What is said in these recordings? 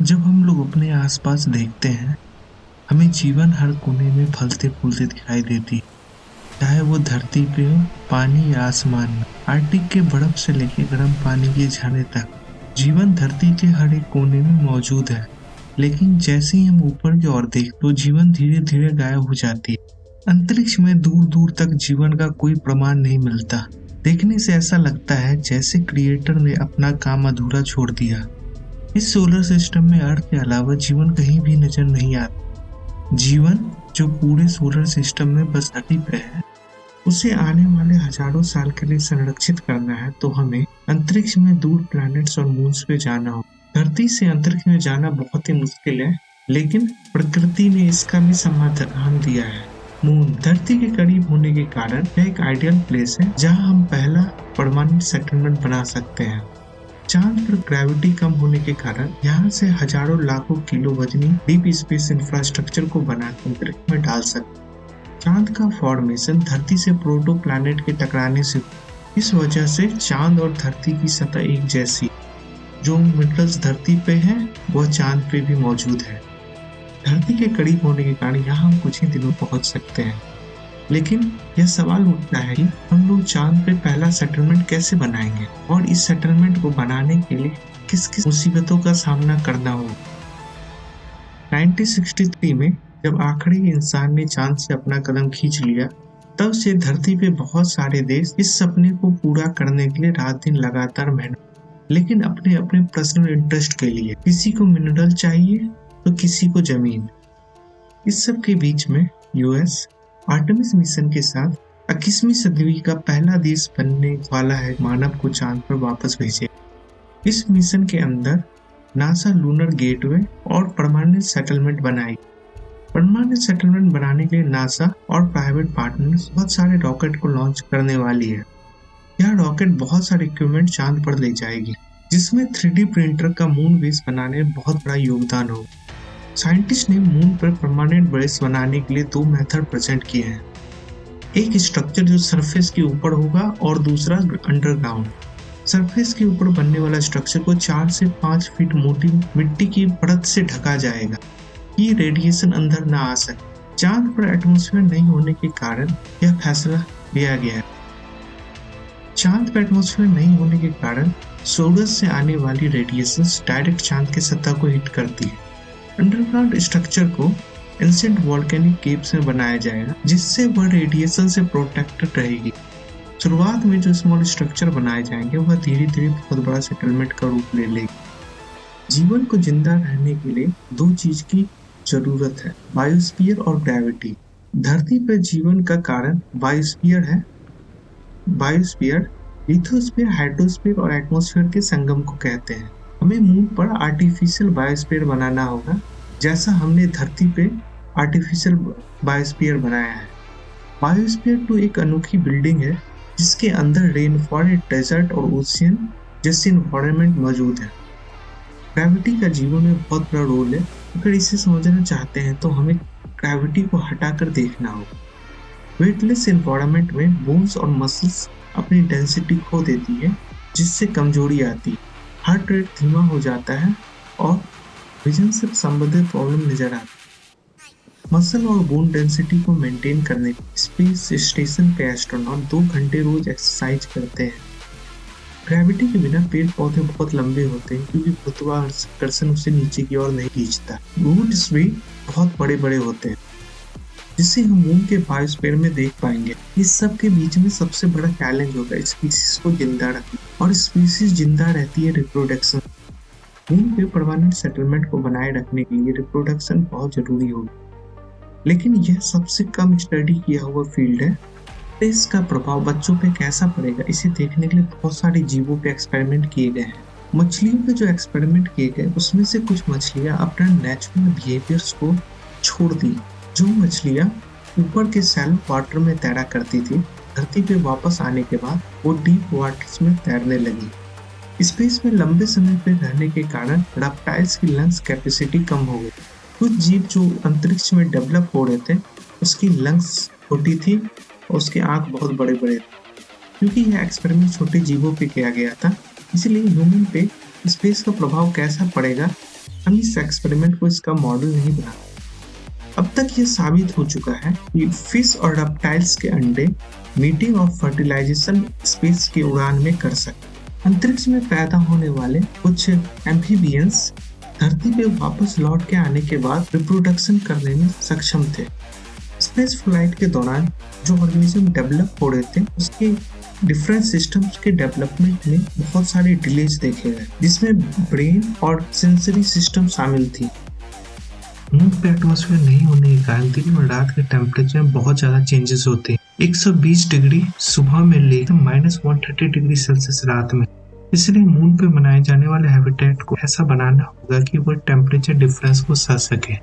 जब हम लोग अपने आसपास देखते हैं, हमें जीवन हर कोने में फलते-फूलते दिखाई देती है। चाहे वो धरती पे हो, पानी या आसमान में। आर्कटिक के बर्फ से लेके गर्म पानी के झरने तक, जीवन धरती के हर एक कोने में मौजूद है। लेकिन जैसे ही हम ऊपर की ओर देखते, तो जीवन धीरे-धीरे गायब हो जाती है। अंतरिक्ष में दूर-दूर तक जीवन का कोई प्रमाण नहीं मिलता। देखने से ऐसा लगता है जैसे क्रिएटर ने अपना काम अधूरा छोड़ दिया। इस सोलर सिस्टम में अर्थ के अलावा जीवन कहीं भी नजर नहीं आता। जीवन जो पूरे सोलर सिस्टम में बस धरती पे है, उसे आने वाले हजारों साल के लिए संरक्षित करना है, तो हमें अंतरिक्ष में दूर प्लैनेट्स और मून्स पे जाना हो। धरती से अंतरिक्ष में जाना बहुत ही मुश्किल है, लेकिन प्रकृति ने इसका भी समाधान दिया है। मून धरती के करीब होने के कारण यह एक आइडियल प्लेस है जहां हम पहला परमानेंट सेटलमेंट बना सकते हैं। चांद पर ग्रेविटी कम होने के कारण यहाँ से हजारों लाखों किलो वजनी डीप स्पेस इंफ्रास्ट्रक्चर को बनाकर अंतरिक्ष में डाल सकते। चांद का फॉर्मेशन धरती से प्रोटो प्लैनेट के टकराने से, इस वजह से चांद और धरती की सतह एक जैसी। जो मिनरल्स धरती पे है वह चांद पे भी मौजूद है। धरती के करीब होने के कारण यहाँ हम कुछ ही दिनों में पहुंच सकते हैं। लेकिन यह सवाल उठता है कि हम लोग चांद पे पहला सेटलमेंट कैसे बनाएंगे और इस सेटलमेंट को बनाने के लिए किस किस मुसीबतों का सामना करना होगा। 1963 में जब आखिरी इंसान ने चांद से अपना कदम खींच लिया, तब से धरती पे बहुत सारे देश इस सपने को पूरा करने के लिए रात दिन लगातार मेहनत, लेकिन अपने अपने पर्सनल इंटरेस्ट के लिए। किसी को मिनरल चाहिए तो किसी को जमीन। इस सब के बीच में यूएस आर्टेमिस मिशन के साथ 21वीं सदी का पहला देश बनने वाला है मानव को चांद पर वापस भेजे। इस मिशन के अंदर नासा लूनर गेटवे और परमानेंट सेटलमेंट बनाई। परमानेंट सेटलमेंट बनाने के लिए नासा और प्राइवेट पार्टनर्स बहुत सारे रॉकेट को लॉन्च करने वाली है। यह रॉकेट बहुत सारे इक्विपमेंट चांद पर ले जाएगी, जिसमें 3D प्रिंटर का मून बेस बनाने में बहुत बड़ा योगदान होगा। साइंटिस्ट ने मून पर परमानेंट बेस बनाने के लिए दो मेथड प्रेजेंट किए हैं। एक स्ट्रक्चर जो सरफेस के ऊपर होगा और दूसरा अंडरग्राउंड। सरफेस के ऊपर बनने वाला स्ट्रक्चर को 4 से 5 फीट मोटी मिट्टी की परत से ढका जाएगा कि रेडिएशन अंदर ना आ सके। चांद पर एटमॉस्फेयर नहीं होने के कारण यह फैसला लिया गया है। चांद पर एटमॉस्फेयर नहीं होने के कारण सूरज से आने वाली रेडिएशन डायरेक्ट चांद की सतह को हिट करती है। अंडरग्राउंड स्ट्रक्चर को एंशिएंट वोल्केनिक केव्स में बनाया जाएगा, जिससे वह रेडिएशन से प्रोटेक्टेड रहेगी। शुरुआत में जो स्मॉल स्ट्रक्चर बनाए जाएंगे वह धीरे धीरे बहुत बड़ा सेटलमेंट का रूप ले लेगी। जीवन को जिंदा रहने के लिए दो चीज की जरूरत है, बायोस्फीयर और ग्रेविटी। धरती पर जीवन का कारण बायोस्फीयर है। बायोस्फीयर लिथोस्फीयर, हाइड्रोस्फीयर और एटमॉस्फेयर के संगम को कहते हैं। हमें मून पर आर्टिफिशियल बायोस्फीयर बनाना होगा, जैसा हमने धरती पे आर्टिफिशियल बायोस्फीयर बनाया है। बायोस्फीयर तो एक अनोखी बिल्डिंग है जिसके अंदर रेन फॉरेस्ट, डेजर्ट और ओशियन जैसे इन्वायरमेंट मौजूद है। ग्रेविटी का जीवन में बहुत बड़ा रोल है। अगर इसे समझना चाहते हैं तो हमें ग्रेविटी को हटाकर देखना होगा। वेटलेस एनवायरनमेंट में बोन्स और मसल्स अपनी डेंसिटी खो देती है, जिससे कमजोरी आती है, हार्ट रेट धीमा हो जाता है और विजन से संबंधित प्रॉब्लम नजर आती है। मसल और बोन डेंसिटी को मेंटेन करने स्पेस स्टेशन पे एस्ट्रोनॉट 2 घंटे रोज एक्सरसाइज करते हैं। ग्रेविटी के बिना पेड़ पौधे बहुत लंबे होते हैं, क्योंकि गुरुत्वाकर्षण उसे नीचे की ओर नहीं खींचता। रूट्स भी बहुत बड़े बड़े होते हैं, जिसे हम मून के बायोस्फीयर में देख पाएंगे। इस सब के बीच में सबसे बड़ा चैलेंज होगा स्पीसीज को जिंदा रखना, और स्पीसीज जिंदा रहती है रिप्रोडक्शन। मून पे परमानेंट सेटलमेंट को बनाए रखने के लिए रिप्रोडक्शन बहुत जरूरी होगी, लेकिन यह सबसे कम स्टडी किया हुआ फील्ड है। इसका प्रभाव बच्चों पे कैसा पड़ेगा, इसे देखने के लिए बहुत सारे जीवों पे एक्सपेरिमेंट किए गए हैं। मछलियों पे जो एक्सपेरिमेंट किए गए उसमें से कुछ मछलियां अपना नेचुरल बिहेवियर्स को छोड़ दी। जो मछलियां ऊपर के सैलो वाटर में तैरा करती थी, धरती पे वापस आने के बाद वो डीप वाटर्स में तैरने लगी। स्पेस में लंबे समय पे रहने के कारण रेप्टाइल्स की लंग्स कैपेसिटी कम हो गई। कुछ जीव जो अंतरिक्ष में डेवलप हो रहे थे, उसकी लंग्स छोटी थी और उसके आंख बहुत बड़े बड़े थे। क्योंकि यह एक्सपेरिमेंट छोटे जीवों पे किया गया था, इसलिए ह्यूमन पे स्पेस का प्रभाव कैसा पड़ेगा हम इस एक्सपेरिमेंट को इसका मॉडल नहीं बना। अब तक ये साबित हो चुका है कि फिश और रेप्टाइल्स के अंडे मीटिंग और फर्टिलाइजेशन स्पेस की उड़ान में कर सकते। अंतरिक्ष में पैदा होने वाले कुछ एम्फीबियंस धरती पे वापस लौट के आने के बाद रिप्रोडक्शन करने में सक्षम थे। स्पेस फ्लाइट के दौरान जो ऑर्गेनिज्म डेवलप हो रहे थे उसके डिफरेंट सिस्टम्स के डेवलपमेंट में बहुत सारे डिलेज देखे गए, जिसमें ब्रेन और सेंसरी सिस्टम शामिल थी। मून पे एटमॉस्फेयर नहीं होने के कारण दिन और रात के टेम्परेचर में बहुत ज्यादा चेंजेस होते हैं। 120 डिग्री सुबह में लेकर -130 डिग्री सेल्सियस रात में। इसलिए मून पे बनाए जाने वाले हैबिटेट को ऐसा बनाना होगा कि वो टेम्परेचर डिफरेंस को सह सके।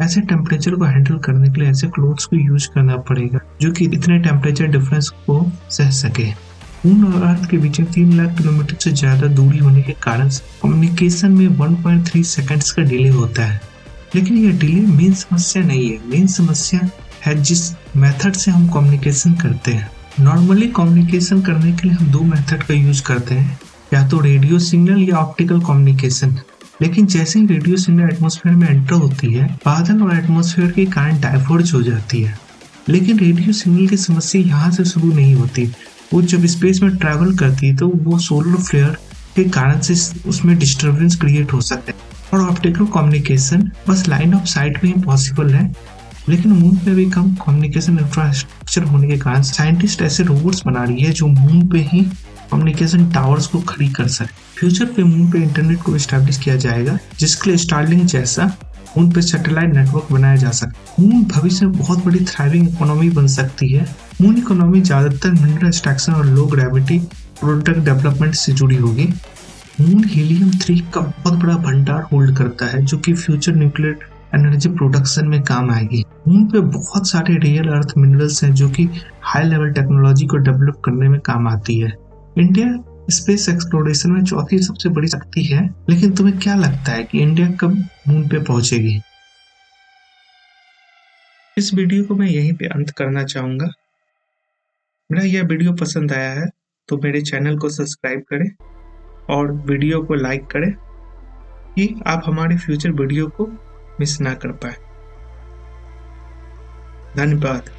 ऐसे टेम्परेचर को हैंडल करने के लिए ऐसे क्लोथ्स को यूज करना पड़ेगा जो कि इतने टेम्परेचर डिफरेंस को सह सके। मून और अर्थ के बीच 3 लाख किलोमीटर से ज्यादा दूरी होने के कारण कम्युनिकेशन में 1.3 सेकेंड्स का डिले होता है। लेकिन यह डिले मेन समस्या नहीं है। मेन समस्या है जिस मेथड से हम कम्युनिकेशन करते हैं। नॉर्मली कम्युनिकेशन करने के लिए हम 2 मेथड का यूज करते हैं, या तो रेडियो सिग्नल या ऑप्टिकल कम्युनिकेशन। लेकिन जैसे ही रेडियो सिग्नल एटमॉस्फेयर में एंटर होती है, बादल और एटमॉस्फेयर के कारण डाइवर्ज हो जाती है। लेकिन रेडियो सिग्नल की समस्या यहाँ से शुरू नहीं होती। वो जब स्पेस में ट्रैवल करती है तो वो सोलर फ्लेयर के कारण से उसमें डिस्टर्बेंस क्रिएट हो सकता है। और ऑप्टिकल कम्युनिकेशन बस लाइन ऑफ साइट में ही पॉसिबल है। लेकिन मून पे भी कम कम्युनिकेशन इंफ्रास्ट्रक्चर होने के कारण साइंटिस्ट ऐसे रोबोट्स बना रही है जो मून पे ही कम्युनिकेशन टावर्स को खड़ी कर सके। फ्यूचर पे मून पे इंटरनेट को एस्टैब्लिश किया जाएगा, जिसके लिए स्टारलिंक जैसा मून पे सैटेलाइट नेटवर्क बनाया जा सकता है। मून भविष्य में बहुत बड़ी थ्राइविंग इकोनॉमी बन सकती है। मून इकोनॉमी ज्यादातर मिनरल एक्सट्रैक्शन और लो ग्रेविटी प्रोडक्ट डेवलपमेंट से जुड़ी होगी। मून हीलियम-3 का बहुत बड़ा भंडार होल्ड करता है जो कि फ्यूचर न्यूक्लियर एनर्जी प्रोडक्शन में काम आएगी। मून पे बहुत सारे रेयर अर्थ मिनरल्स हैं जो कि हाई लेवल टेक्नोलॉजी को डेवलप करने में काम आती है। इंडिया स्पेस एक्सप्लोरेशन में चौथी सबसे बड़ी शक्ति है। लेकिन तुम्हें क्या लगता है कि इंडिया कब मून पे पहुंचेगी? इस वीडियो को मैं यहीं पे अंत करना चाहूंगा। मेरा यह वीडियो पसंद आया है तो मेरे चैनल को सब्सक्राइब करें और वीडियो को लाइक करें कि आप हमारे फ्यूचर वीडियो को मिस ना कर पाए। धन्यवाद।